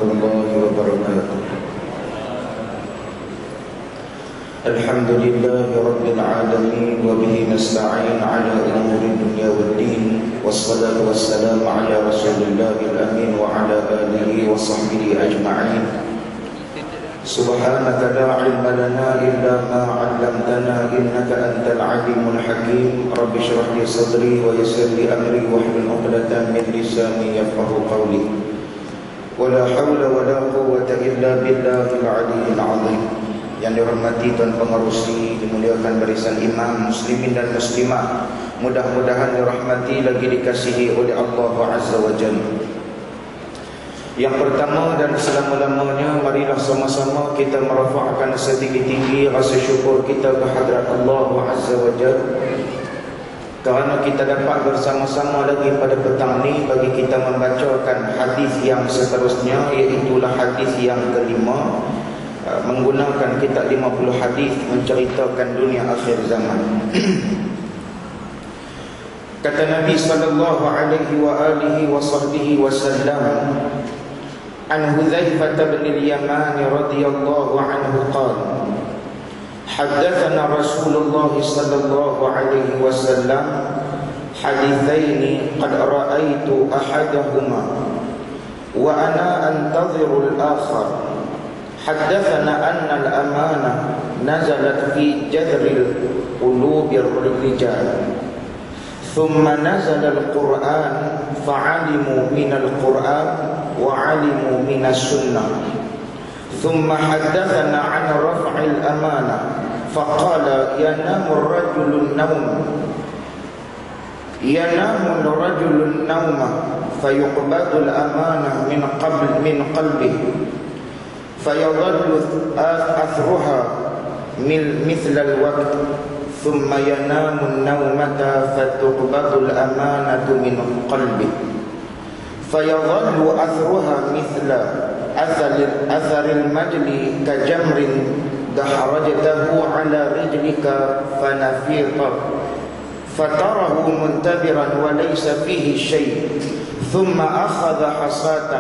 warahmatullahi wabarakatuh. Alhamdulillahi rabbil alamin wa bihi nasta'in ala umuri dunya waddin, wassalatu wassalamu ala rasulillahil amin wa ala alihi wa sahbihi ajma'in. Subhanaka la ilma lana illa ma 'allamtana innaka antal alimul hakim. Rabbi shrah li sadri wa yassir li amri wahlul 'uqdatam min lisani yafqahu qawli. Wala haula wala quwwata illa billahil 'aliyyil 'azim. Yang dihormati Tuan Pengerusi, dimuliakan barisan imam muslimin dan muslimah, mudah-mudahan dirahmati lagi dikasihi oleh Allah Azza wa Jalla. Yang pertama dan selama-lamanya, marilah sama-sama kita merafa'kan setinggi-tinggi rasa syukur kita kehadrat Allah Azza wa Jalla, kerana kita dapat bersama-sama lagi pada petang ni bagi kita membacakan hadis yang seterusnya, iaitulah hadis yang kelima, menggunakan kitab 50 hadis menceritakan dunia akhir zaman. Kata Nabi sallallahu alaihi wa alihi wa sahbihi wasallam, an Hudzaifah bin al-Yaman radhiyallahu anhu qala, haddatsana Rasulullah sallallahu alaihi wasallam hadithaini qad ra'aitu ahadahuma wa ana antadhiru al-akhar. Haddatsana anna al-amanah nazalat fi jadril qulubi ar-rijal, thumma nazala al-Qur'an fa'alimu min al-Qur'an wa 'alimu min as-sunnah. Thumma haddatsana 'an raf'il amanah faqala yanamu ar-rajulu an-nawm fayuqbadu al-amanah min qalbihi fayadhallu athruha مثل الوقت ثم ينام النومة فتقبض الأمانة من قلبه فيظل أثرها مثل أثر المجل كجمر دحرجته على رجلك فنفيط فتره منتبرا وليس فيه شيء ثم أخذ حصاة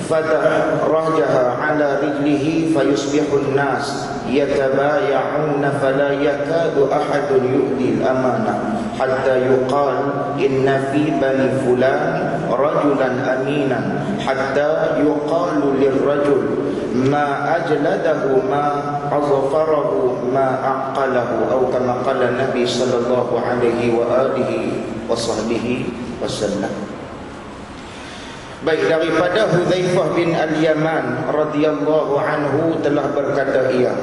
فدرجها على رجله فيصبح الناس يتبايعون فلا يكاد أحد يؤدي الأمانة حتى يقال إن في بني فلان رجلا أمينا حتى يقال للرجل ما أجلده ما أظفره ما أعقله أو كما قال النبي صلى الله عليه وآله وصحبه وسلم. Baik, daripada Hudzaifah bin al-Yaman radhiyallahu anhu telah berkata ia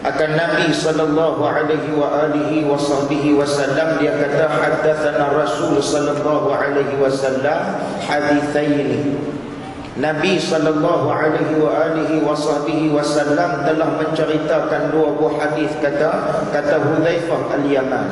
akan Nabi sallallahu alaihi wa alihi wa sahbihi wasallam, dia kata haddatsana Rasul sallallahu alaihi wasallam haditsaini. Nabi sallallahu alaihi wa alihi wa sahbihi wasallam telah menceritakan dua buah hadis, kata Hudzaifah al-Yaman,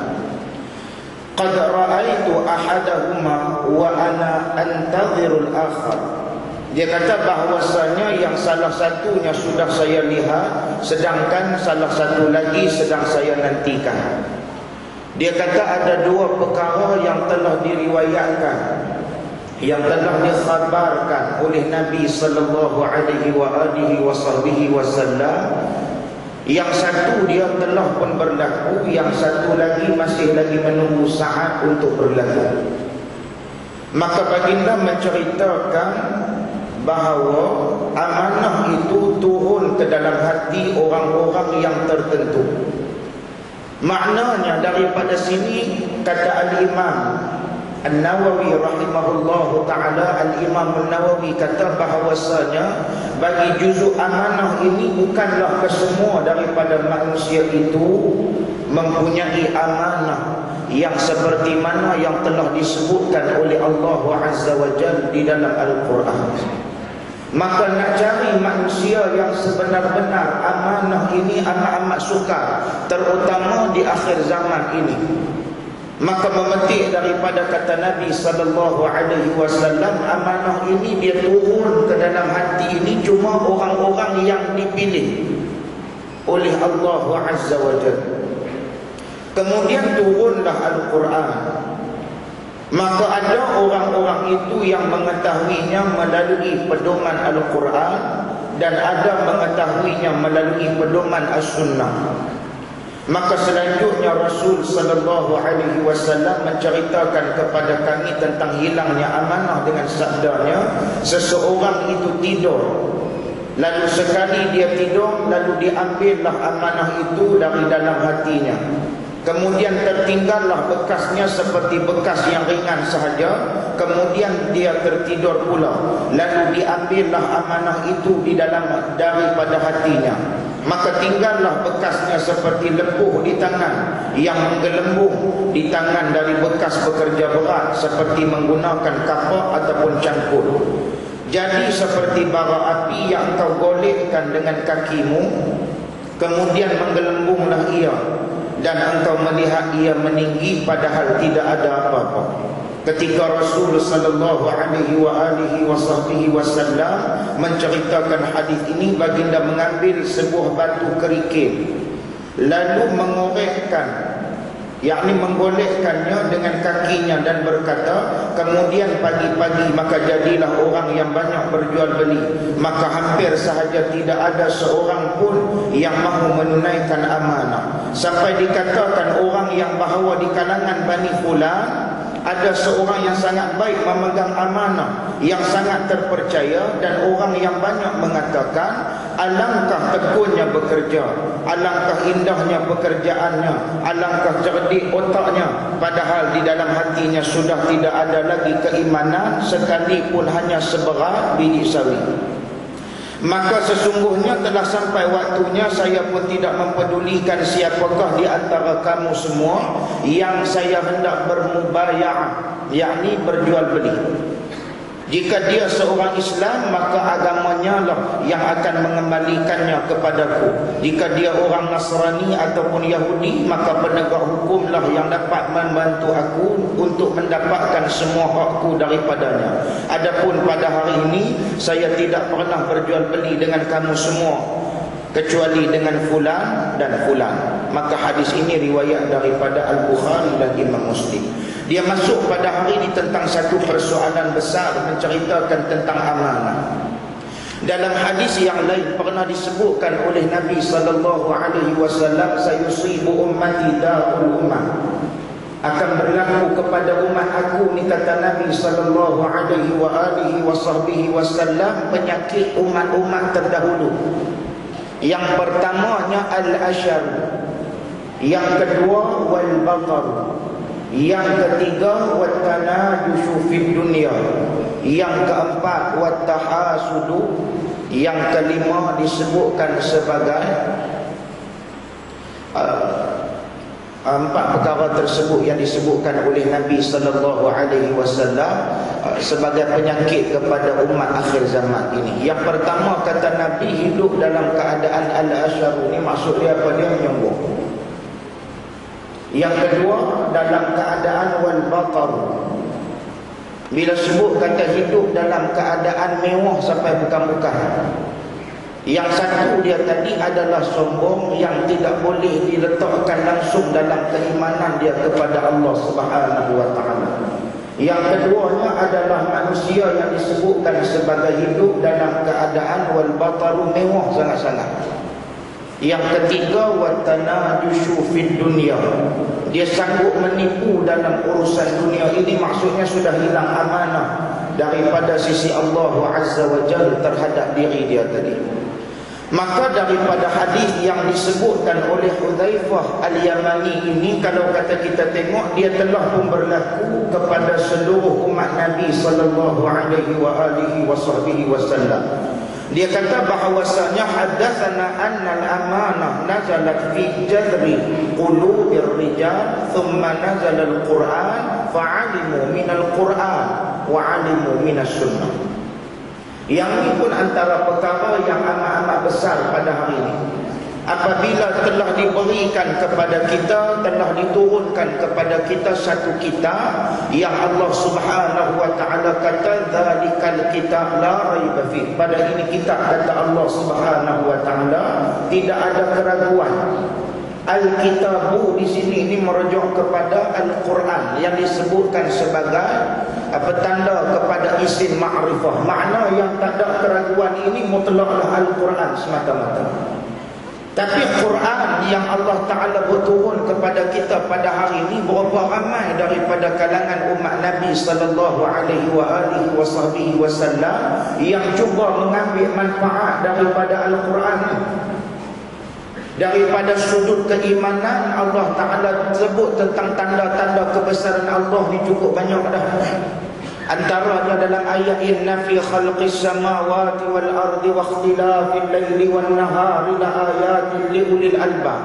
qad ra'aitu ahadahuma wa ana antadhiru al-akhar. Dia kata bahwasanya yang salah satunya sudah saya lihat, sedangkan salah satu lagi sedang saya nantikan. Dia kata ada dua perkara yang telah diriwayatkan, yang telah dikhabarkan oleh Nabi sallallahu alaihi wa alihi wasallam. Yang satu dia telah pun berlaku, yang satu lagi masih lagi menunggu saat untuk berlaku. Maka baginda menceritakan bahawa amanah itu turun ke dalam hati orang-orang yang tertentu. Maknanya daripada sini, kata Al-Imam An-Nawawi rahimahullahu ta'ala, Al-Imam An-Nawawi kata bahawasanya bagi juzuk amanah ini bukanlah kesemua daripada manusia itu mempunyai amanah yang seperti mana yang telah disebutkan oleh Allah Azza wa Jalla di dalam Al-Quran. Maka nak cari manusia yang sebenar-benar amanah ini amat-amat sukar, terutama di akhir zaman ini. Maka memetik daripada kata Nabi sallallahu alaihi wasallam, amanah ini dia turun ke dalam hati ini cuma orang-orang yang dipilih oleh Allah Azza wa Jalla. Kemudian turunlah Al-Quran. Maka ada orang-orang itu yang mengetahuinya melalui pedoman Al-Quran dan ada mengetahuinya melalui pedoman As-Sunnah. Maka selanjutnya Rasul sallallahu alaihi wasallam menceritakan kepada kami tentang hilangnya amanah dengan sabdanya, seseorang itu tidur, lalu sekali dia tidur, lalu diambillah amanah itu dari dalam hatinya. Kemudian tertinggallah bekasnya seperti bekas yang ringan sahaja. Kemudian dia tertidur pula, lalu diambillah amanah itu daripada hatinya. Maka tinggallah bekasnya seperti lepuh di tangan yang menggelembung di tangan dari bekas bekerja berat seperti menggunakan kapak ataupun cangkul. Jadi seperti bara api yang kau golekkan dengan kakimu, kemudian menggelembunglah ia, dan engkau melihat ia meninggi padahal tidak ada apa-apa. Ketika Rasul sallallahu alaihi wasallam menceritakan hadis ini, baginda mengambil sebuah batu kerikil lalu mengorekkan, yakni menggolekkannya dengan kakinya dan berkata, kemudian pagi-pagi maka jadilah orang yang banyak berjual beli, maka hampir sahaja tidak ada seorang pun yang mahu menunaikan amanah, sampai dikatakan orang yang bahawa di kalangan Bani Fulan ada seorang yang sangat baik memegang amanah, yang sangat terpercaya, dan orang yang banyak mengatakan, alangkah tekunnya bekerja, alangkah indahnya pekerjaannya, alangkah cerdik otaknya, padahal di dalam hatinya sudah tidak ada lagi keimanan sekalipun hanya seberat biji sawi. Maka sesungguhnya telah sampai waktunya saya pun tidak mempedulikan siapakah di antara kamu semua yang saya hendak bermubaya'ah, yakni berjual beli. Jika dia seorang Islam, maka agamanya lah yang akan mengembalikannya kepadaku. Jika dia orang Nasrani ataupun Yahudi, maka penegak hukumlah yang dapat membantu aku untuk mendapatkan semua hakku daripadanya. Adapun pada hari ini, saya tidak pernah berjual beli dengan kamu semua kecuali dengan fulan dan fulan. Maka hadis ini riwayat daripada Al-Bukhari dan Imam Muslim. Dia masuk pada hari ini tentang satu persoalan besar, menceritakan tentang amanah. Dalam hadis yang lain pernah disebutkan oleh Nabi sallallahu alaihi wasallam, sayusibu ummati da'ul ummah, akan berlaku kepada umat aku ni, kata Nabi sallallahu alaihi wasallam, penyakit umat-umat terdahulu. Yang pertamanya al-ashar, yang kedua wal-batar, yang ketiga wat-tanajushu fid dunya, yang keempat wat-tahasudu, yang kelima disebutkan sebagai empat perkara tersebut yang disebutkan oleh Nabi sallallahu alaihi wasallam sebagai penyakit kepada umat akhir zaman ini. Yang pertama, kata Nabi, hidup dalam keadaan al-ashar. Ini maksud dia apa? Dia menyombong. Yang kedua, dalam keadaan wal-batar. Bila sebut kata hidup dalam keadaan mewah sampai bukan-bukan. Yang satu dia tadi adalah sombong yang tidak boleh diletakkan langsung dalam keimanan dia kepada Allah Subhanahu wa taala. Yang keduanya adalah manusia yang disebutkan sebagai hidup dalam keadaan wal-bataru, mewah sangat-sangat. Yang ketiga, watanadushu fid dunya, dia sanggup menipu dalam urusan dunia ini, maksudnya sudah hilang amanah daripada sisi Allah Azza wa Jalla terhadap diri dia tadi. Maka daripada hadis yang disebutkan oleh Hudzaifah Al-Yamani ini, kalau kata kita tengok, dia telah pun berlaku kepada seluruh umat Nabi sallallahu alaihi wasallam. Dia kata bahawasanya haddatsana annal amanah nazalat fi jadri qulubir rijal thumma nazala al-Qur'an fa'alimu minal Qur'an wa 'alimu minas sunnah. Yang ini pun antara perkara yang amat-amat besar pada hari ini. Apabila telah diberikan kepada kita, telah diturunkan kepada kita satu kitab yang Allah Subhanahu wa taala kata dzalikal kitab la raiba fi, pada ini kitab kata Allah Subhanahu wa taala tidak ada keraguan, Al-Kitabu di sini ini merujuk kepada Al-Quran yang disebutkan sebagai petanda kepada isim ma'rifah. Makna yang tak ada keraguan ini mutlaklah Al-Quran semata-mata. Tapi Quran yang Allah Ta'ala berturun kepada kita pada hari ini berapa ramai daripada kalangan umat Nabi sallallahu alaihi wasallam yang cuba mengambil manfaat daripada Al-Quran. Daripada sudut keimanan, Allah Ta'ala sebut tentang tanda-tanda kebesaran Allah ni cukup banyak dah. Antaranya dalam ayat inna fi khalqis samawati wal ardi wa ikhtilafil laili wan nahari la ayatin li ulil albab.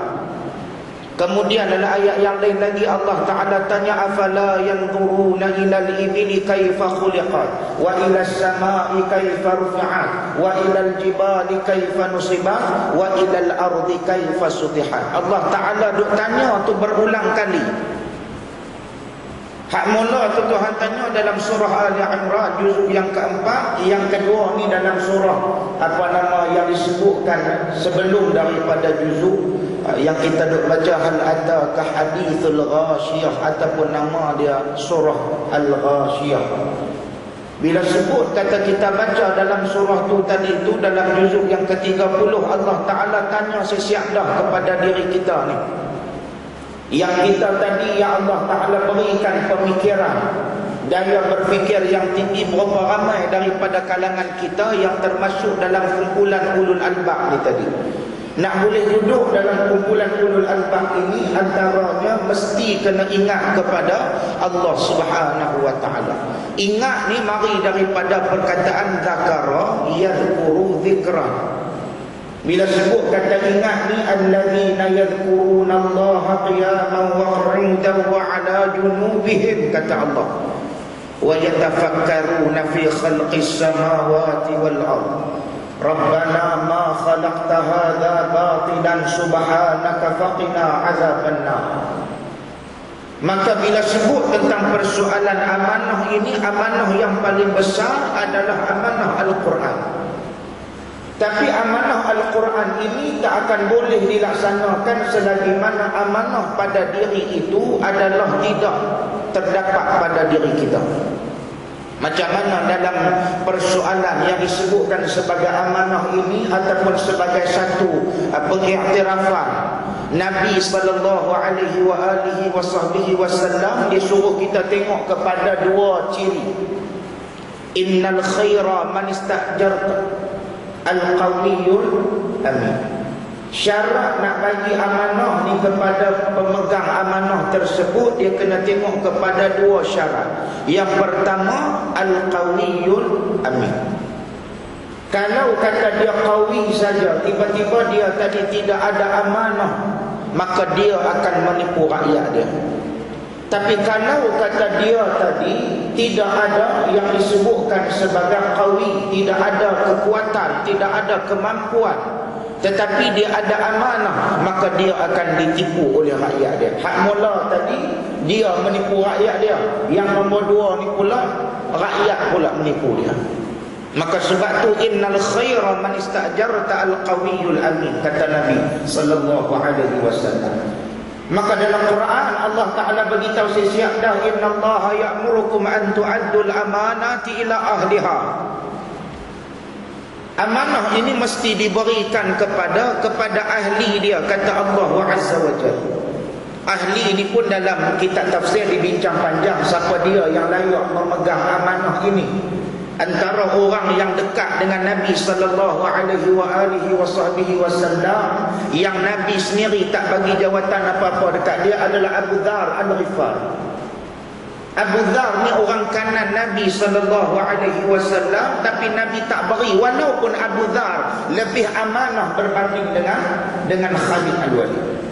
Kemudian dalam ayat yang lain lagi Allah Ta'ala tanya afala yanzuruna ilal ibili kaifa khuliqat wa ilas samai kaifa rufi'at wa ilal jibali kaifa nusibat wa ilal ardi kaifa sutihat. Allah Ta'ala duk tanya tu berulang kali. Hak mula tu Tuhan tanya dalam surah Ali Imran juzuk yang keempat, yang kedua ni dalam surah yang disebutkan sebelum daripada juzuk yang kita duk baca hal ataka hadithul ghashiyah ataupun nama dia surah Al-Ghashiyah. Bila sebut kata kita baca dalam surah tu tadi tu dalam juzuk yang ke-30 Allah Ta'ala tanya sesiap dah kepada diri kita ni. Yang kita tadi ya Allah Ta'ala berikan pemikiran, daya berfikir yang tinggi, berapa ramai daripada kalangan kita yang termasuk dalam kumpulan ulul albab ni tadi. Nak boleh duduk dalam kumpulan ulul albab ini antaranya mesti kena ingat kepada Allah Subhanahu wa Ta'ala. Ingat ni mari daripada perkataan zakara yadhkuru dzikra. Bila sebut kata ingat ni allazina yadhkuruna Allah qiyaman wa qu'udan wa 'ala junubihim kata Allah wa yatafakkaruna fi khalqis samawati wal ard rabbana ma khalaqta hadza batilan subhanaka faqina 'adzabannar. Maka bila sebut tentang persoalan amanah ini, amanah yang paling besar adalah amanah Al-Quran. Tapi amanah Al-Quran ini tak akan boleh dilaksanakan selagi mana amanah pada diri itu adalah tidak terdapat pada diri kita. Macam mana dalam persoalan yang disebutkan sebagai amanah ini ataupun sebagai satu pengiktirafan Nabi sallallahu alaihi wasallam disuruh kita tengok kepada dua ciri. Innal khaira man istajarta al-qawiyul amin. Syarat nak bagi amanah ni kepada pemegang amanah tersebut, dia kena tengok kepada dua syarat. Yang pertama al-qawiyul amin. Kalau kata dia qawi saja, tiba-tiba dia tadi tidak ada amanah, maka dia akan menipu rakyat dia. Tapi kalau kata dia tadi tidak ada yang disebutkan sebagai qawi, tidak ada kekuatan, tidak ada kemampuan, tetapi dia ada amanah, maka dia akan ditipu oleh rakyat dia. Hak mula tadi dia menipu rakyat dia, yang nombor dua ni pula rakyat pula menipu dia. Maka sebab tu innal khaira man istajarta al-qawiyul amin kata Nabi sallallahu alaihi wasallam. Maka dalam Quran Allah Ta'ala beritahu siap dah innallaha ya'murukum an tu'addul amanati ila ahliha. Amanah ini mesti diberikan kepada ahli dia kata Allah Azza wa Jalla. Ahli ini pun dalam kitab tafsir dibincang panjang siapa dia yang layak memegang amanah ini. Antara orang yang dekat dengan Nabi sallallahu alaihi wasallam yang Nabi sendiri tak bagi jawatan apa-apa dekat dia adalah Abu Dzar Al-Ghifari. Abu Dzar ni orang kanan Nabi sallallahu alaihi wasallam, tapi Nabi tak beri, walaupun Abu Dzar lebih amanah berbanding dengan Khalid Al-Walid.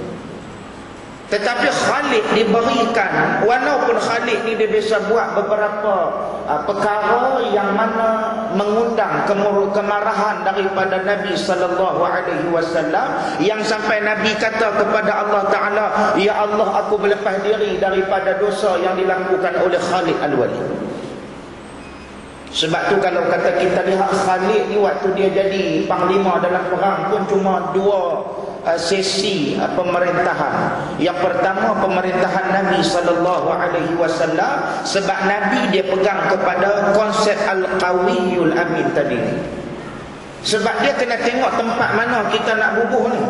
Tetapi Khalid diberikan, walaupun Khalid ni dia biasa buat beberapa perkara yang mana mengundang kemarahan daripada Nabi sallallahu alaihi wasallam, yang sampai Nabi kata kepada Allah Taala, ya Allah, aku berlepas diri daripada dosa yang dilakukan oleh Khalid Al-Walid. Sebab tu kalau kata kita lihat Khalid ni waktu dia jadi panglima dalam perang pun cuma dua sesi pemerintahan. Yang pertama pemerintahan Nabi SAW, sebab Nabi dia pegang kepada konsep Al-Qawiyul Amin tadi. Sebab dia kena tengok tempat mana kita nak bubuh ni.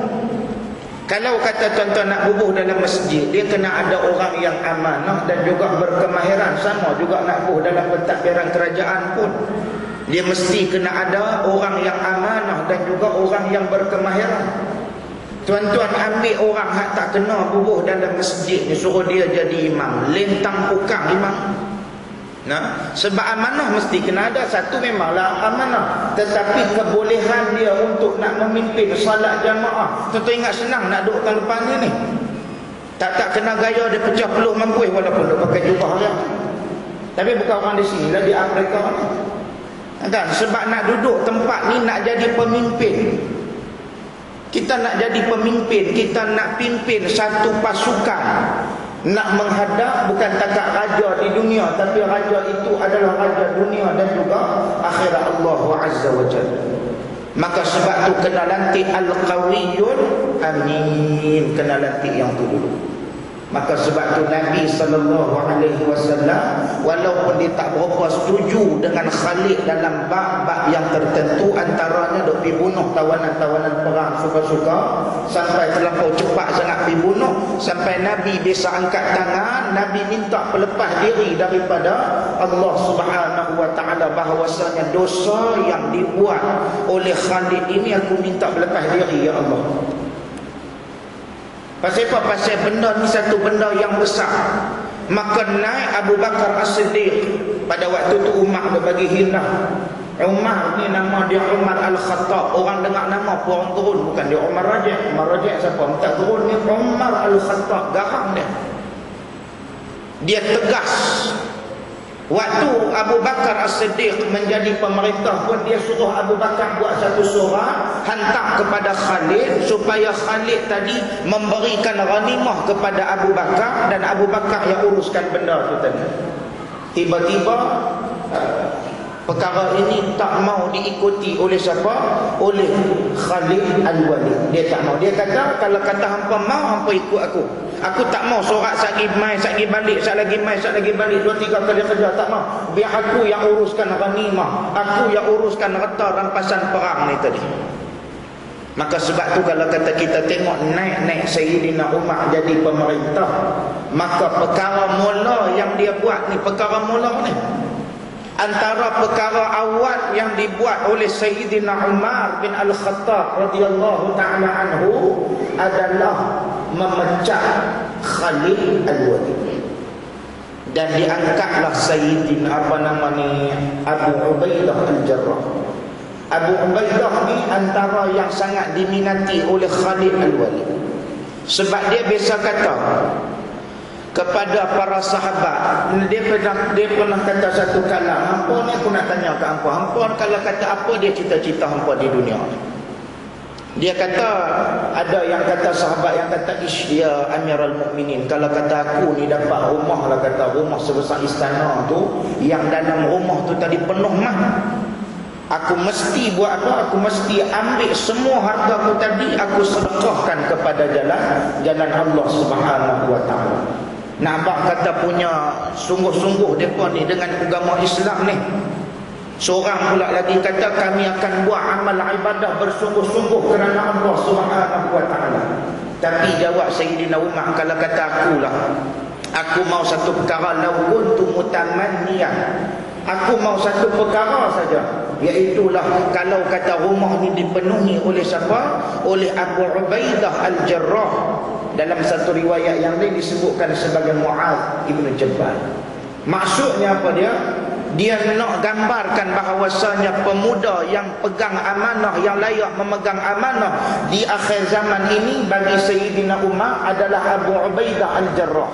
Kalau kata tuan-tuan nak bubuh dalam masjid, dia kena ada orang yang amanah dan juga berkemahiran. Sama juga nak bubuh dalam pentadbiran kerajaan pun, dia mesti kena ada orang yang amanah dan juga orang yang berkemahiran. Tuan-tuan ambil orang yang tak kena bubuh dalam masjid ni, suruh dia jadi imam, lentang pukang imam. Nah, sebab amanah mesti kena ada. Satu memanglah amanah, tetapi kebolehan dia untuk nak memimpin salat jamaah. Tentu ingat senang nak duduk kat depan ni. Tak kena gaya dia pecah peluh mangkuih walaupun dia pakai jubah dia. Tapi bukan orang di sini lah, di Afrika ni. Kan? Sebab nak duduk tempat ni nak jadi pemimpin. Kita nak jadi pemimpin, kita nak pimpin satu pasukan. Nak menghadap bukan takat raja di dunia, tapi raja itu adalah raja dunia dan juga akhirat Allah Azza wa Jalla. Maka sebab tu kena lantik Al-Qawiyul Amin, kena lantik yang tu dulu. Maka sebab tu Nabi SAW, walaupun dia tak berapa setuju dengan Khalid dalam bab-bab yang tertentu, antaranya duk pergi bunuh tawanan-tawanan perang suka-suka, sampai terlampau cepat sangat pergi bunuh, sampai Nabi biasa angkat tangan, Nabi minta pelepas diri daripada Allah Subhanahu wa ta'ala, bahawasanya dosa yang dibuat oleh Khalid ini aku minta pelepas diri ya Allah. Pasal apa? Pasal benda ni satu benda yang besar. Maka naik Abu Bakar As-Siddiq. Pada waktu tu Umar dia bagi hina. Umar ni nama dia Umar Al-Khattab. Orang dengar nama pun orang turun. Bukan dia Umar Rajab. Umar Rajab siapa? Minta turun ni Umar Al-Khattab. Garang dia. Dia tegas. Waktu Abu Bakar As-Siddiq menjadi pemerintah pun, dia suruh Abu Bakar buat satu surat hantar kepada Khalid, supaya Khalid tadi memberikan ghanimah kepada Abu Bakar, dan Abu Bakar yang uruskan benda tu tadi. Tiba-tiba perkara ini tak mau diikuti oleh siapa? Oleh Khalid Al-Walid. Dia tak mau. Dia kata, kalau kata hampa mau, hampa ikut aku. Aku tak mau sorak sagi mai, sagi balik, sat lagi mai, sat lagi balik, 2-3 kali kerja. Tak mau. Biar aku yang uruskan ghanimah, aku yang uruskan harta rampasan perang ni tadi. Maka sebab tu kalau kata kita tengok naik-naik Sayyidina Umar jadi pemerintah, maka perkara mula yang dia buat ni, perkara mula ni, antara perkara awal yang dibuat oleh Sayyidina Umar bin Al-Khattab radhiyallahu ta'ala anhu adalah memecah Khalid Al-Walid, dan diangkatlah Sayyidina Abu Ubaidah Al-Jarrah. Abu Ubaidah ni antara yang sangat diminati oleh Khalid Al-Walid, sebab dia biasa kata kepada para sahabat, dia pernah kata satu kalam, hampa ni aku nak tanya ke hampa kalau kata apa dia cita-cita hampa di dunia. Dia kata, ada yang kata sahabat yang kata, ish ya Amirul Mukminin, kalau kata aku ni dapat rumah lah, kata rumah sebesar istana tu, yang dalam rumah tu tadi penuh mah, aku mesti buat apa? Aku mesti ambil semua harta aku tadi, aku sedekahkan kepada jalan Allah Subhanahu wa ta'ala. Nampak kata punya sungguh-sungguh depa ni dengan agama Islam ni. Seorang pula lagi kata, kami akan buat amal ibadah bersungguh-sungguh kerana Allah Subhanahu wa ta'ala. Tapi jawab Sayyidina Umar, kalau kata akulah, aku mau satu perkara, law kuntu mutamanniyan, aku mau satu perkara saja, iaitulah kalau kata rumah ni dipenuhi oleh siapa? Oleh Abu Ubaidah Al-Jarrah. Dalam satu riwayat yang lain disebutkan sebagai Mu'adz ibn Jabal. Maksudnya apa dia? Dia nak gambarkan bahawasanya pemuda yang pegang amanah, yang layak memegang amanah di akhir zaman ini bagi Sayyidina Umar adalah Abu Ubaidah Al-Jarrah.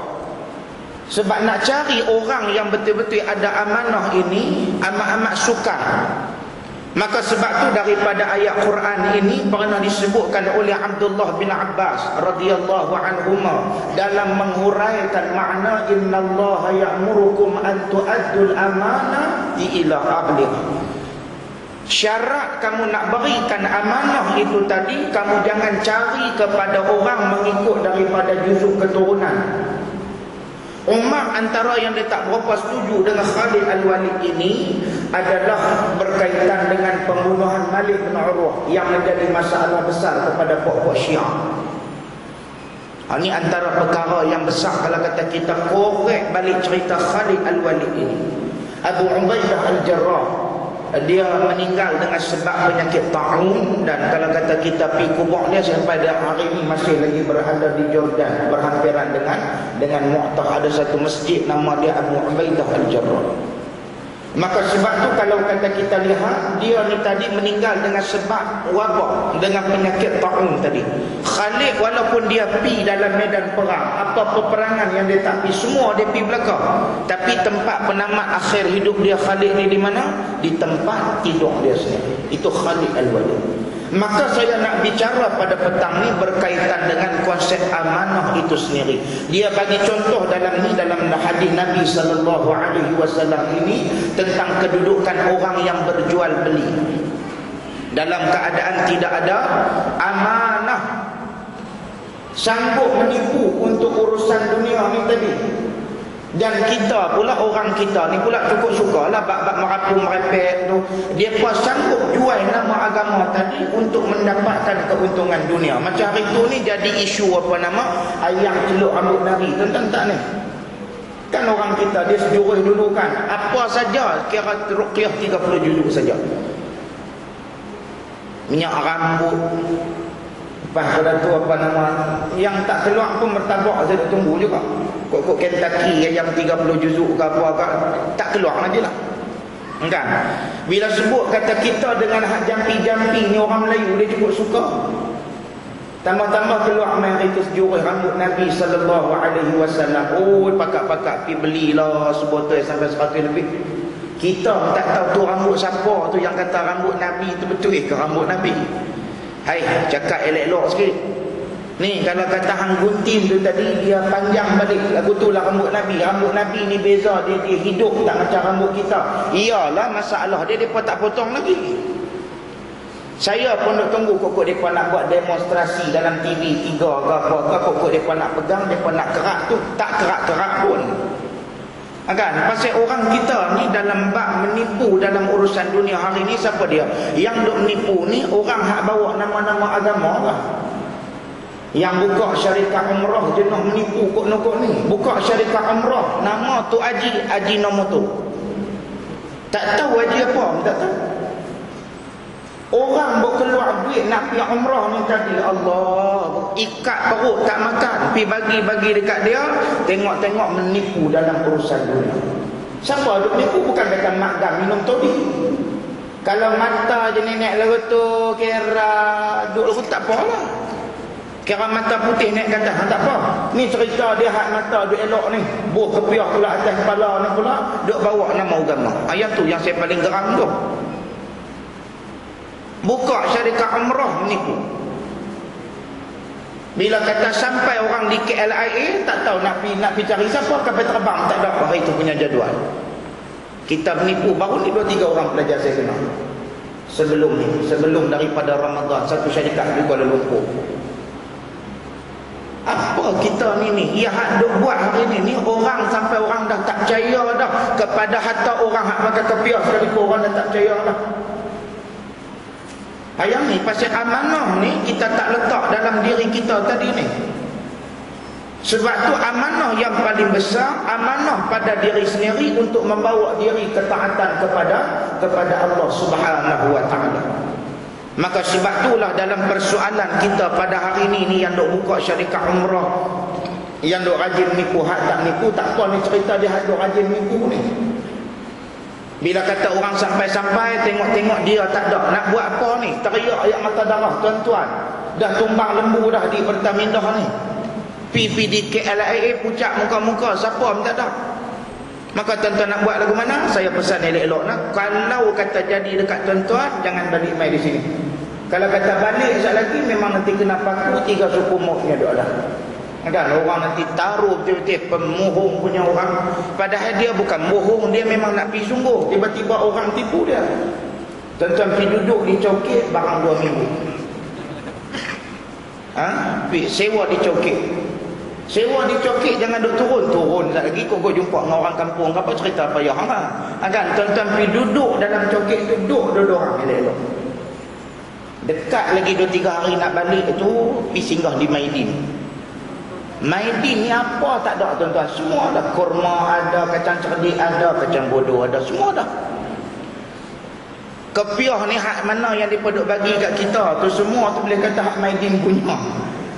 Sebab nak cari orang yang betul-betul ada amanah ini amat-amat sukar. Maka sebab tu daripada ayat Quran ini pernah disebutkan oleh Abdullah bin Abbas radhiyallahu anhuma dalam menghuraikan makna innallaha ya'murukum an tu'addul amanati ila ahliha. Syarat kamu nak berikan amanah itu tadi, kamu jangan cari kepada orang mengikut daripada juzuk keturunan. Umar antara yang dia tak berapa setuju dengan Khalid Al-Walid ini adalah berkaitan dengan pembunuhan Malik bin Urwah yang menjadi masalah besar kepada pokok Syiah. Ini antara perkara yang besar kalau kata kita korek balik cerita Khalid Al-Walid ini. Abu Ubaidah Al-Jarrah, dia meninggal dengan sebab penyakit ta'un, dan kalau kata kita pergi kubur dia sampai hari ini masih lagi berada di Jordan, berhampiran dengan Mu'tah. Ada satu masjid nama dia Abu Ubaidah Al-Jarrah. Maka sebab tu kalau kata kita lihat, dia ni tadi meninggal dengan sebab wabak, dengan penyakit ta'un tadi. Khalid walaupun dia pi dalam medan perang, apa peperangan yang dia tak pi, semua dia pi belakang. Tapi tempat penamat akhir hidup dia Khalid ni di mana? Di tempat tidur dia sendiri. Itu Khalid Al-Walid. Maka saya nak bicara pada petang ni berkaitan dengan konsep amanah itu sendiri. Dia bagi contoh dalam hadis Nabi SAW ini tentang kedudukan orang yang berjual beli dalam keadaan tidak ada amanah, sanggup menipu untuk urusan dunia ni tadi. Dan kita pula, orang kita ni pula cukup suka lah bab-bab merapu merepek tu. Dia pun sanggup jual nama agama tadi untuk mendapatkan keuntungan dunia. Macam hari tu ni jadi isu apa nama, ayam celup rambut Nabi. Tentang tak ni? Kan orang kita dia sejurus dulu kan, apa saja kira ruqyah 30 juzuk saja. Minyak rambut, lepas pada tu apa nama, yang tak keluar pun martabak saya tunggu juga. Kok Kentucky yang 30 juzuk ke apa ke, tak keluar aja lah. Kan? Bila sebut kata kita dengan hak jampi-jampi ni, orang Melayu dia cukup suka. Tambah-tambah keluar main itu sejurus rambut Nabi SAW. Oh, pakak-pakak pergi belilah sebotol sampai 100 lebih. Kita tak tahu tu rambut siapa tu yang kata rambut Nabi tu betul ke rambut Nabi. Hai, cakap elok-elok sikit. Ni kalau kata hang gunting tu tadi, dia panjang balik. Lagu tu lah rambut Nabi. Rambut Nabi ni beza, dia hidup tak macam rambut kita. Iyalah masalah dia, depa tak potong lagi. Saya pun nak tunggu kok depa nak buat demonstrasi dalam TV 3 ke apa, kok depa nak pegang, depa nak kerak tu, tak kerak-kerak pun. Kan? Pasal orang kita ni dalam bab menipu dalam urusan dunia hari ni, siapa dia? Yang duk menipu ni orang hak bawa nama-nama agama lah. Yang buka syarikat umrah je nak menipu kok ni. Buka syarikat umrah, nama tu Haji nombor tu. Tak tahu haji apa, tak tahu. Orang berkeluar duit nak pergi umrah ni tadi, Allah, ikat perut tak makan, pergi bagi-bagi dekat dia, tengok-tengok menipu dalam urusan dunia. Siapa duk menipu? Bukan dekat makan minum todi. Kalau mata je nenek leretu kira duk leretu tak apalah. Kira mata putih naik kata, tak apa. Ni cerita dia hak mata duk elok ni. Buh kepiah pula atas kepala ni pula, duk bawa nama agama. Ayat tu yang saya paling geram tu. Buka syarikat umrah menipu. Bila kata sampai orang di KLIA, tak tahu nak pergi cari siapa, kapal terbang, tak ada hari itu punya jadual. Kita menipu, baru ni 2-3 orang pelajar saya kenal. Sebelum daripada Ramadan, satu syarikat di Kuala Lumpur. Apa kita ni yang duk buat hari ni orang sampai orang dah tak percaya dah kepada harta orang hak pakai kepiah sekalipun orang dah tak percaya dah. Ayam ni pasal amanah ni kita tak letak dalam diri kita tadi ni. Sebab tu amanah yang paling besar, amanah pada diri sendiri untuk membawa diri ketaatan kepada Allah Subhanahu wa taala. Maka sebab itulah dalam persoalan kita pada hari ini yang duk buka syarikat umrah, yang duk rajin nipu, hak tak nipu, tak apa ni cerita dia hak duk rajin nipu ni. Bila kata orang sampai-sampai tengok-tengok dia tak ada, nak buat apa ni? Teriak ayat mata darah, tuan-tuan. Dah tumbang lembu dah di Pertamindah ni. Pipi di KLIA pucat muka-muka, siapa minta tak? Maka tuan-tuan nak buat lagu mana? Saya pesan elok-elok nak. Kalau kata jadi dekat tuan-tuan, jangan balik mai di sini. Kalau kata balik sekejap lagi, memang nanti kena paku 3 suku mautnya doa dah. Kan orang nanti taruh betul-betul pemohong punya orang. Padahal dia bukan mohong, dia memang nak pergi sungguh. Tiba-tiba orang tipu dia. Tuan-tuan pergi duduk di cokit barang 2 minggu. Sewa di cokit. Sewa di cokit jangan duk turun lagi kau jumpa dengan orang kampung apa cerita payah kan. Tuan-tuan pergi duduk dalam cokit tu, duduk orang elok-elok. Dekat lagi 2-3 hari nak balik tu, pergi singgah di Maidin. Maidin ni apa tak ada tuan-tuan, semua ada. Kurma ada, kacang cerdik ada, kacang bodoh ada, semua ada. Kepiah ni hak mana yang mereka duk bagi kat kita tu, semua tu boleh kata hak Maidin punya.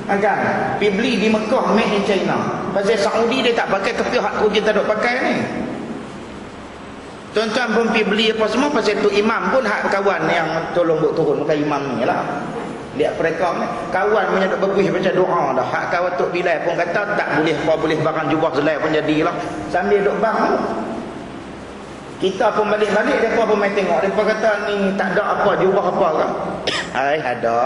Kan? Pergi beli di Mekah, made in China. Pasal Saudi dia tak pakai kepiah hak kita duk pakai ni. Tuan-tuan pun pergi beli apa semua, pasal tu imam pun hak kawan yang tolong buat turun, bukan imam ni lah. Lihat mereka ni, kawan punya duk berbuih baca doa dah. Hak kawan Tok Bilal pun kata tak boleh apa boleh barang jubah selai pun jadilah. Sambil duk bang. Kita pun balik-balik, mereka pun main tengok. Mereka kata ni tak ada apa, jubah apa kan? Ada.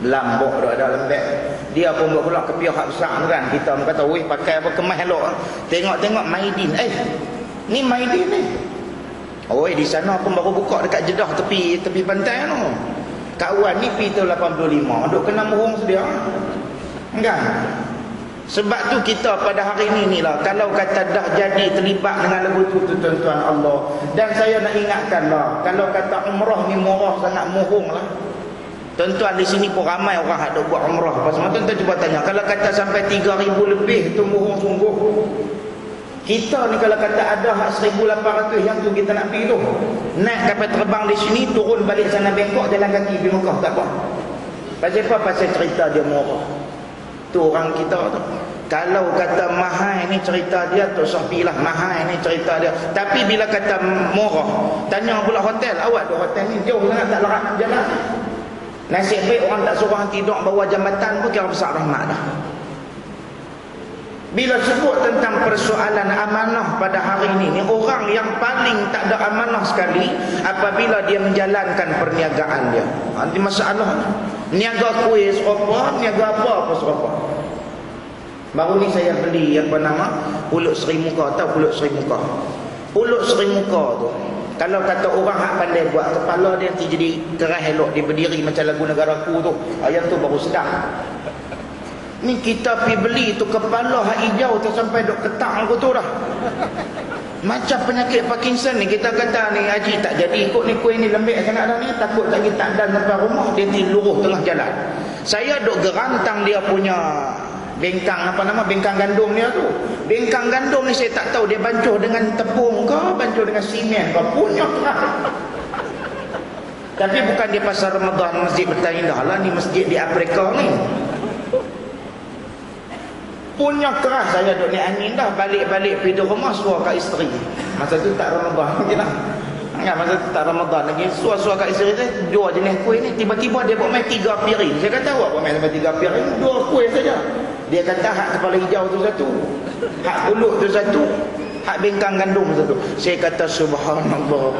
Lambuk dah ada lembek. Dia pun buat pula kepiah hak besar tu kan. Kita pun kata, weh pakai apa kemas elok. Tengok-tengok Maidin. Ni Maidin ni. Di sana pun baru buka dekat Jeddah tepi pantai tu. Kawan ni pergi tahun 85. Duk kena murung sedia. Kan? Sebab tu kita pada hari ni lah, kalau kata dah jadi terlibat dengan lagu tu tuan-tuan Allah. Dan saya nak ingatkan lah, kalau kata umrah ni murah sangat, murung lah. Tuan-tuan di sini pun ramai orang yang buat umrah apa semua. Tuan-tuan cuba tanya, kalau kata sampai 3,000 lebih tu murung sungguh. Kita ni kalau kata ada hak 1,800 yang tu kita nak pergi tu, naik kapal terbang di sini, turun balik sana Bangkok, jalan kaki pergi Mekah, tak apa. Pasal apa? Pasal cerita dia murah. Tu orang kita tu. Kalau kata mahal ni cerita dia, tak usah pergi lah. Mahal ni cerita dia. Tapi bila kata murah, tanya pula hotel, awak tu hotel ni jauh sangat, tak larat nak jalan. Nasib baik orang tak suruh tidur bawah jambatan pun kira besar rahmat dah. Bila sebut tentang persoalan amanah pada hari ini, orang yang paling tak ada amanah sekali apabila dia menjalankan perniagaan dia. Ini masalah. Niaga kuih serupa, niaga apa serupa. Baru ni saya beli apa nama pulut seri muka. Tahu pulut seri muka? Pulut seri muka tu, kalau kata orang hak pandai buat, kepala dia nanti jadi keras elok, dia berdiri macam lagu Negaraku tu. Yang tu baru sedap. Ni kita pergi beli tu, kepala hak hijau tu sampai duk ketak aku tu dah. Macam penyakit Parkinson ni. Kita kata ni haji tak jadi ikut ni, kuih ni lembek sangat dah ni, takut lagi tak dan sampai rumah, dia nanti luruh tengah jalan. Saya duk gerantang dia punya bengkang apa nama, bengkang gandum dia tu. Bengkang gandum ni saya tak tahu dia bancuh dengan tepung ke, bancuh dengan simen ke, punya tapi bukan di pasar Ramadan Masjid Bertaindah lah, ni masjid di Afrika ni. Punya keras. Saya duduk ni angin dah, balik-balik pergi rumah suar kat isteri. Masa tu tak Ramadan lagi lah. Masa tu tak Ramadan lagi. Suar-suar kat isteri tu, 2 jenis kuih ni. Tiba-tiba dia buat main 3 piring. Saya kata awak buat main sampai 3 piring, 2 kuih saja. Dia kata hak kepala hijau tu satu, hak pulut tu satu, hak bengkang gandum satu. Saya kata subhanallah.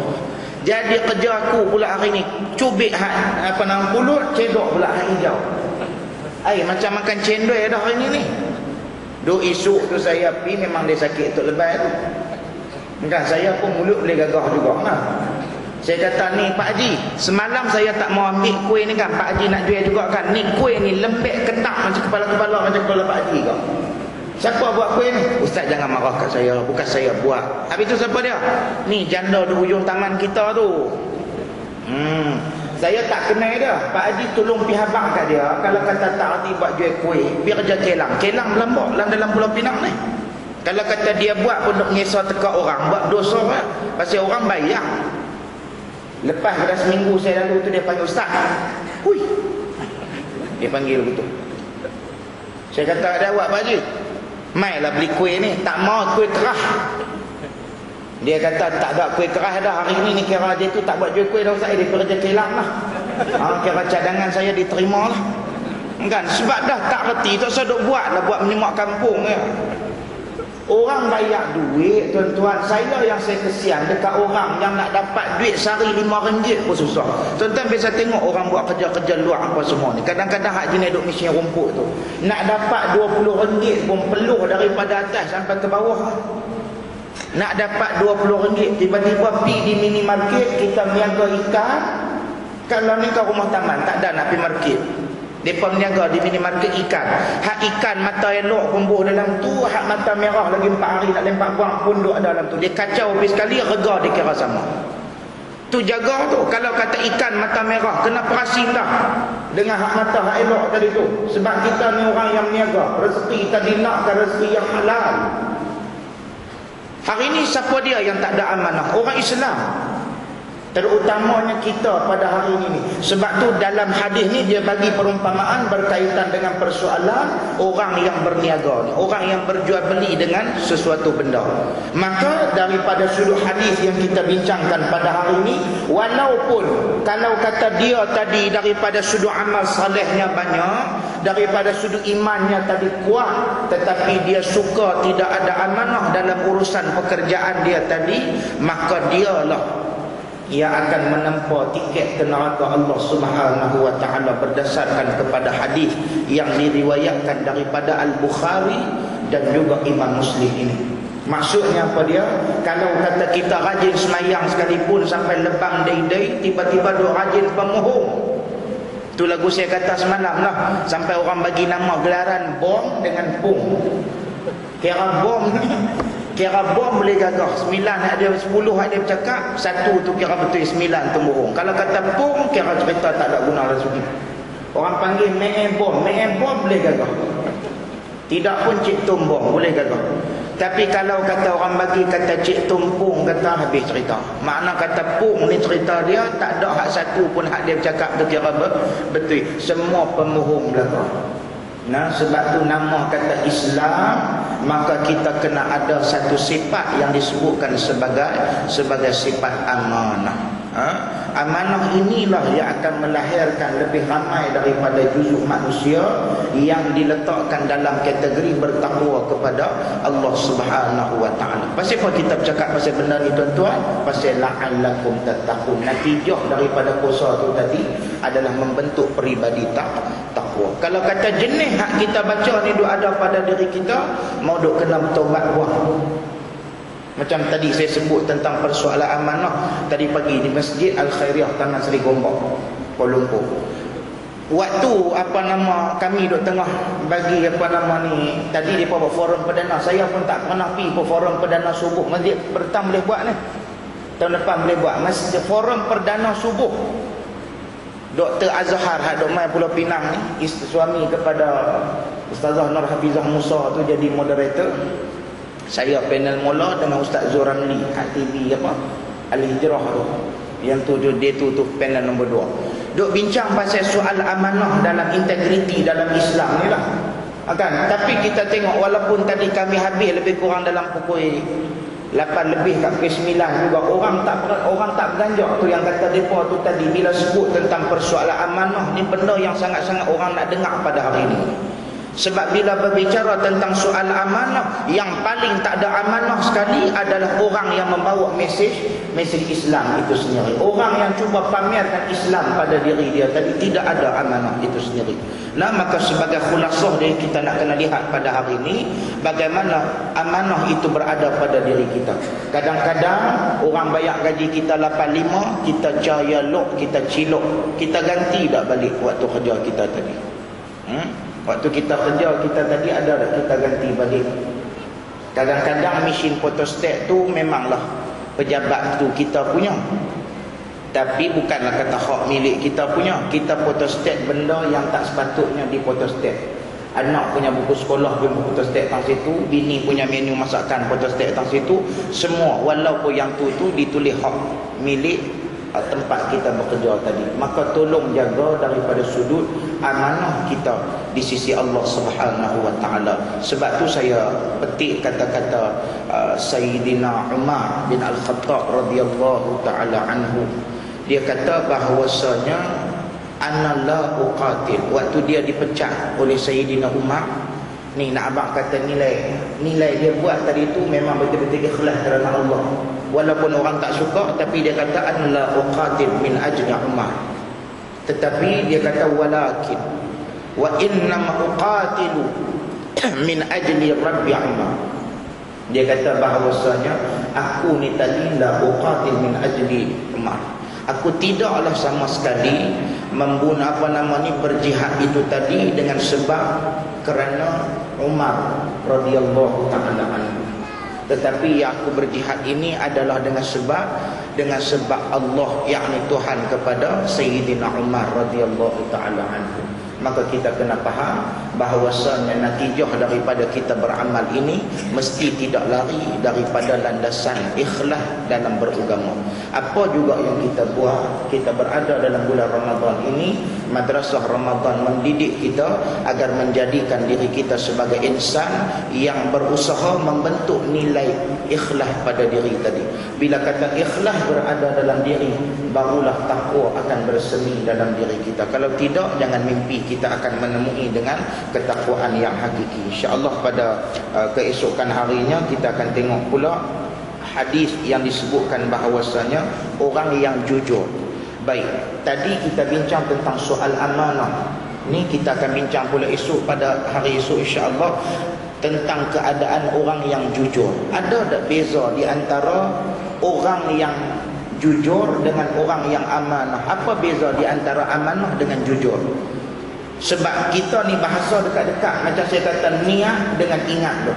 Jadi kerja aku pula hari ni, cubit hak apa nama pulut, cedok pula hak hijau. Macam makan cendol dah hari ni. Duk isuk tu saya pergi, memang dia sakit tok lebay tu. Kan saya pun mulut boleh gagah juga kan. Saya kata ni Pak Haji, semalam saya tak mau ambil kuih ni kan, Pak Haji nak jual juga kan. Ni kuih ni lembek ketak macam kepala-kepala, macam kepala Pak Haji kan. Siapa buat kuih ni? Ustaz jangan marah kat saya, bukan saya buat. Habis tu siapa dia? Ni janda di hujung taman kita tu. Saya tak kenal dia. Pak Haji tolong pergi habaq kat dia. Kalau kata tak hati buat jual kuih, biar kerja kelang. Kelang Lombok, dalam Pulau Pinang ni. Kalau kata dia buat pun duk ngesah teka orang, buat dosa kan. Pasal orang bayar. Lepas pada seminggu saya lalu tu, dia panggil Ustaz. Hui. Dia panggil betul. Saya kata ada awak Pak Haji, mailah beli kuih ni. Tak mau kuih keras. Dia kata tak ada kuih keras dah hari ni kira dia tu tak buat jual kuih dah Ustaz, dia kerja kelang lah. Kira cadangan saya diterima lah. Kan sebab dah tak reti, tak usah duk buat lah, buat menyemak kampung ya. Orang bayar duit tuan-tuan. Saya yang saya kesian dekat orang yang nak dapat duit sehari RM5 pun susah. Tuan-tuan biasa tengok orang buat kerja-kerja luar apa semua ni. Kadang-kadang hak jenis duk mesin rumput tu, nak dapat RM20 pun peluh daripada atas sampai ke bawah. Nak dapat RM20, tiba-tiba pergi di minimarket, kita meniaga ikan. Kalau ni kau rumah taman, tak ada nak pergi market. Mereka meniaga di minimarket ikan. Hak ikan mata elok kumbuh dalam tu, hak mata merah lagi 4 hari nak lempak buang pun duduk dalam tu. Dia kacau habis sekali, rega dia kira sama. Tu jaga tu. Kalau kata ikan mata merah, kena perasin dah dengan hak mata hak elok tadi tu. Sebab kita ni orang yang meniaga. Rezeki tadi nakkan rezeki yang halal. Hari ini siapa dia yang tak ada amanah? Orang Islam. Terutamanya kita pada hari ini. Sebab tu dalam hadis ni dia bagi perumpamaan berkaitan dengan persoalan orang yang berniaga ni, orang yang berjual beli dengan sesuatu benda. Maka daripada sudut hadis yang kita bincangkan pada hari ini, walaupun kalau kata dia tadi daripada sudut amal salehnya banyak, daripada sudut imannya tadi kuat, tetapi dia suka tidak ada amanah dalam urusan pekerjaan dia tadi, maka dialah ia akan menempa tiket ke neraka Allah Subhanahu wa taala berdasarkan kepada hadis yang diriwayatkan daripada Al-Bukhari dan juga Imam Muslim ini. Maksudnya apa dia? Kalau kata kita rajin semayang sekalipun sampai lebang day-day, tiba-tiba duk rajin pemohong. Tu lagu saya kata semalam lah, sampai orang bagi nama gelaran bom dengan pung. Kira bom ni, kira bom boleh gagah 9 ada 10 ada bercakap, 1 tu kira betul 9 tu bohong. Kalau kata pung, kira cerita tak ada guna rezeki. Orang panggil main bom boleh gagah. Tidak pun cik tumbong boleh gagah. Tapi kalau kata orang bagi kata cik tumpung, kata habis cerita. Makna kata pung ni cerita dia tak ada hak satu pun hak dia bercakap tu kira betul. Semua pemohong belaka. Nah, sebab tu nama kata Islam, maka kita kena ada satu sifat yang disebutkan sebagai sifat amanah. Amanah inilah yang akan melahirkan lebih ramai daripada juzuk manusia yang diletakkan dalam kategori bertakwa kepada Allah Subhanahu wa taala. Pasal apa kita bercakap pasal benda ni tuan-tuan? Pasal la'allakum tattaqun. Natijah daripada puasa tu tadi adalah membentuk peribadi takwa. Kalau kata jenis hak kita baca ni duk ada pada diri kita, mau duk kena bertaubat buang. Macam tadi saya sebut tentang persoalan amanah tadi pagi di Masjid Al-Khairiyah Taman Seri Gombak, Kuala Lumpur. Waktu kami duk tengah bagi ni, tadi dia buat forum perdana. Saya pun tak pernah pergi ke forum perdana subuh. Masjid pertama boleh buat ni, tahun depan boleh buat masjid forum perdana subuh. Dr. Azhar Dok Mai Pulau Pinang ni, suami kepada Ustazah Nur Hafizah Musa tu jadi moderator. Saya panel mula dengan Ustaz Zuramli TV Al-Hijrah tu. Yang tu dia tu panel nombor 2. Duk bincang pasal soal amanah dalam integriti dalam Islam ni lah. Tapi kita tengok walaupun tadi kami habis lebih kurang dalam pukul 8 lebih kat pukul 9 juga, orang tak beranjak tu yang kata depa tu tadi bila sebut tentang persoalan amanah ni, benda yang sangat-sangat orang nak dengar pada hari ini. Sebab bila berbicara tentang soal amanah, yang paling tak ada amanah sekali adalah orang yang membawa mesej Islam itu sendiri. Orang yang cuba pamerkan Islam pada diri dia tadi, tidak ada amanah itu sendiri. Nah, maka sebagai khulasah dia, kita nak kena lihat pada hari ini bagaimana amanah itu berada pada diri kita. Kadang-kadang orang bayar gaji kita 85, kita cahaya lok, kita cilok, kita ganti tak balik waktu kerja kita tadi. Waktu kita kerja kita tadi ada tak kita ganti balik. Kadang-kadang mesin photostat tu memanglah pejabat tu kita punya, tapi bukanlah kata hak milik kita punya. Kita photostat benda yang tak sepatutnya di photostat. Anak punya buku sekolah pun photostat tang situ, bini punya menu masakan photostat tang situ, semua walaupun yang tu ditulis hak milik tempat kita bekerja tadi. Maka tolong jaga daripada sudut amanah kita di sisi Allah Subhanahu wa taala. Sebab tu saya petik kata-kata Sayyidina Umar bin Al-Khattab radhiyallahu taala anhu. Dia kata bahawasanya ana la uqatil. Waktu dia dipecat oleh Sayyidina Umar ni, nak abang kata nilai dia buat tadi tu memang betul-betul ikhlas kerana Allah. Walaupun orang tak suka, tapi dia kata ana la uqatil min ajli Umar. Tetapi dia kata walakin wa inna uqatilu min ajli Rabbi Umar. Dia kata bahawasanya aku ni tadi la uqatil min ajli Umar. Aku tidaklah sama sekali membunuh berjihad itu tadi dengan sebab kerana Umar radhiyallahu taala anhu. Tetapi yang aku berjihad ini adalah dengan sebab Allah, yakni Tuhan kepada Sayyidina Umar radhiyallahu taala anhu. Maka kita kena faham bahawasanya natijah daripada kita beramal ini mesti tidak lari daripada landasan ikhlas dalam beragama. Apa juga yang kita buat, kita berada dalam bulan Ramadan ini, madrasah Ramadan mendidik kita agar menjadikan diri kita sebagai insan yang berusaha membentuk nilai ikhlas pada diri tadi. Bila kata ikhlas berada dalam diri, barulah takwa akan bersemi dalam diri kita. Kalau tidak, jangan mimpi kita akan menemui dengan ketakwaan yang hakiki. InsyaAllah pada keesokan harinya kita akan tengok pula hadis yang disebutkan bahawasanya orang yang jujur. Baik, tadi kita bincang tentang soal amanah. Ni kita akan bincang pula esok, pada hari esok insya-Allah, tentang keadaan orang yang jujur. Ada tak beza di antara orang yang jujur dengan orang yang amanah? Apa beza di antara amanah dengan jujur? Sebab kita ni bahasa dekat-dekat, macam saya kata niat dengan ingat tu.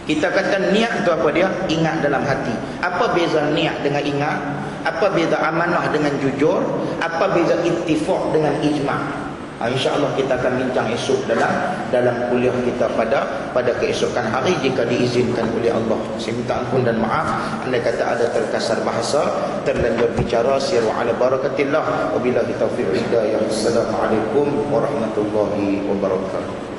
Kita kata niat tu apa dia? Ingat dalam hati. Apa beza niat dengan ingat? Apa beza amanah dengan jujur? Apa beza ittifaq dengan ijma'? InsyaAllah kita akan bincang esok dalam kuliah kita pada keesokan hari, jika diizinkan oleh Allah. Saya minta ampun dan maaf andai kata ada terkasar bahasa, terlanjur bicara. Siru ala barakatillah. Wabillahi taufiq hidayah. Assalamualaikum warahmatullahi wabarakatuh.